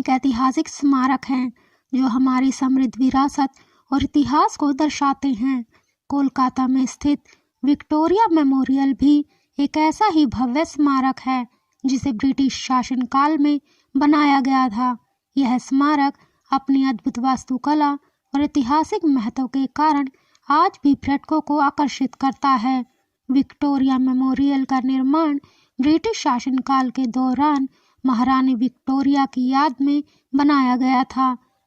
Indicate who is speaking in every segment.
Speaker 1: अनेक ऐतिहासिक स्मारक हैं जो हमारी समृद्ध विरासत और इतिहास को दर्शाते हैं। कोलकाता में स्थित विक्टोरिया मेमोरियल भी एक ऐसा ही भव्य स्मारक है जिसे ब्रिटिश शासनकाल में बनाया गया था। यह स्मारक अपनी अद्भुत वास्तुकला और ऐतिहासिक महत्व के कारण आज भी पर्यटकों को आकर्षित करता है। विक्टोरिया मेमोरियल का निर्माण ब्रिटिश शासनकाल के दौरान महारानी विक्टोरिया की याद में बनाया गया था।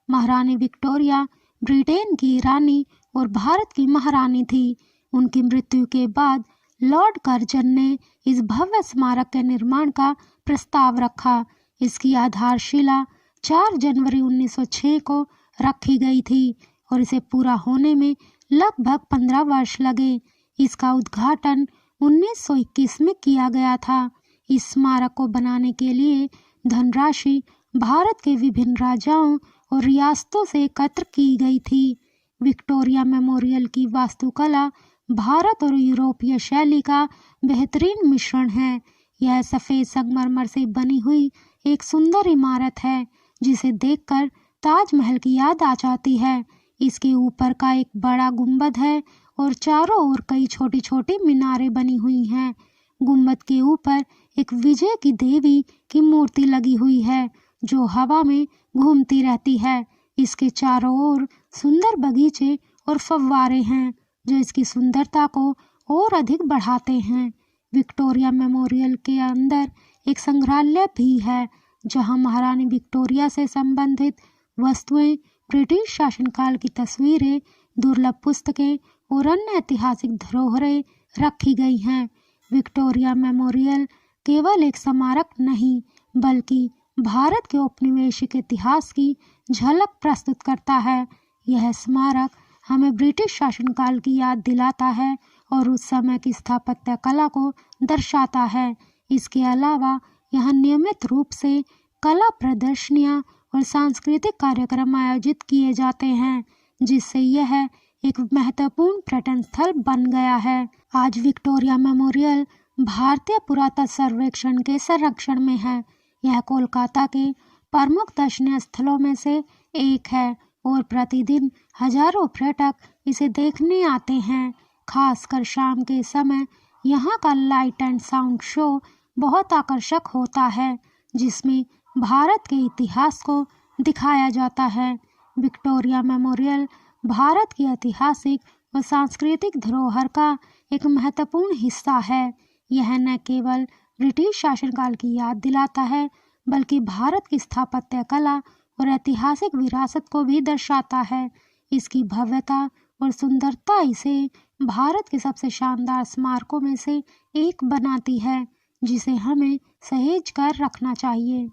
Speaker 1: महारानी विक्टोरिया ब्रिटेन की रानी और भारत की महारानी थी। उनकी मृत्यु के बाद लॉर्ड कर्जन ने इस भव्य स्मारक के निर्माण का प्रस्ताव रखा। इसकी आधारशिला 4 जनवरी 1906 को रखी गई थी और इसे पूरा होने में लगभग 15 वर्ष लगे। इसका उद्घाटन 1921 में किया गया था। इस स्मारक को बनाने के लिए धनराशि भारत के विभिन्न राजाओं और रियासतों से एकत्र की गई थी। विक्टोरिया मेमोरियल की वास्तुकला भारत और यूरोपीय शैली का बेहतरीन मिश्रण है। यह सफ़ेद संगमरमर से बनी हुई एक सुंदर इमारत है जिसे देखकर ताजमहल की याद आ जाती है। इसके ऊपर का एक बड़ा गुंबद है और चारों ओर कई छोटी छोटी मीनारें बनी हुई हैं। गुंबद के ऊपर एक विजय की देवी की मूर्ति लगी हुई है जो हवा में घूमती रहती है। इसके चारों ओर सुंदर बगीचे और फव्वारे हैं जो इसकी सुंदरता को और अधिक बढ़ाते हैं। विक्टोरिया मेमोरियल के अंदर एक संग्रहालय भी है जहां महारानी विक्टोरिया से संबंधित वस्तुएं, ब्रिटिश शासनकाल की तस्वीरें, दुर्लभ पुस्तकें और अन्य ऐतिहासिक धरोहरें रखी गई हैं। विक्टोरिया मेमोरियल केवल एक स्मारक नहीं बल्कि भारत के औपनिवेशिक इतिहास की झलक प्रस्तुत करता है। यह स्मारक हमें ब्रिटिश शासनकाल की याद दिलाता है और उस समय की स्थापत्य कला को दर्शाता है। इसके अलावा यहाँ नियमित रूप से कला प्रदर्शनियाँ और सांस्कृतिक कार्यक्रम आयोजित किए जाते हैं जिससे यह एक महत्वपूर्ण पर्यटन स्थल बन गया है। आज विक्टोरिया मेमोरियल भारतीय पुरातत्व सर्वेक्षण के संरक्षण में है। यह कोलकाता के प्रमुख दर्शनीय स्थलों में से एक है और प्रतिदिन हजारों पर्यटक इसे देखने आते हैं। खासकर शाम के समय यहाँ का लाइट एंड साउंड शो बहुत आकर्षक होता है जिसमें भारत के इतिहास को दिखाया जाता है। विक्टोरिया मेमोरियल भारत की ऐतिहासिक और सांस्कृतिक धरोहर का एक महत्वपूर्ण हिस्सा है। यह न केवल ब्रिटिश शासनकाल की याद दिलाता है बल्कि भारत की स्थापत्य कला और ऐतिहासिक विरासत को भी दर्शाता है। इसकी भव्यता और सुंदरता इसे भारत के सबसे शानदार स्मारकों में से एक बनाती है जिसे हमें सहेज कर रखना चाहिए।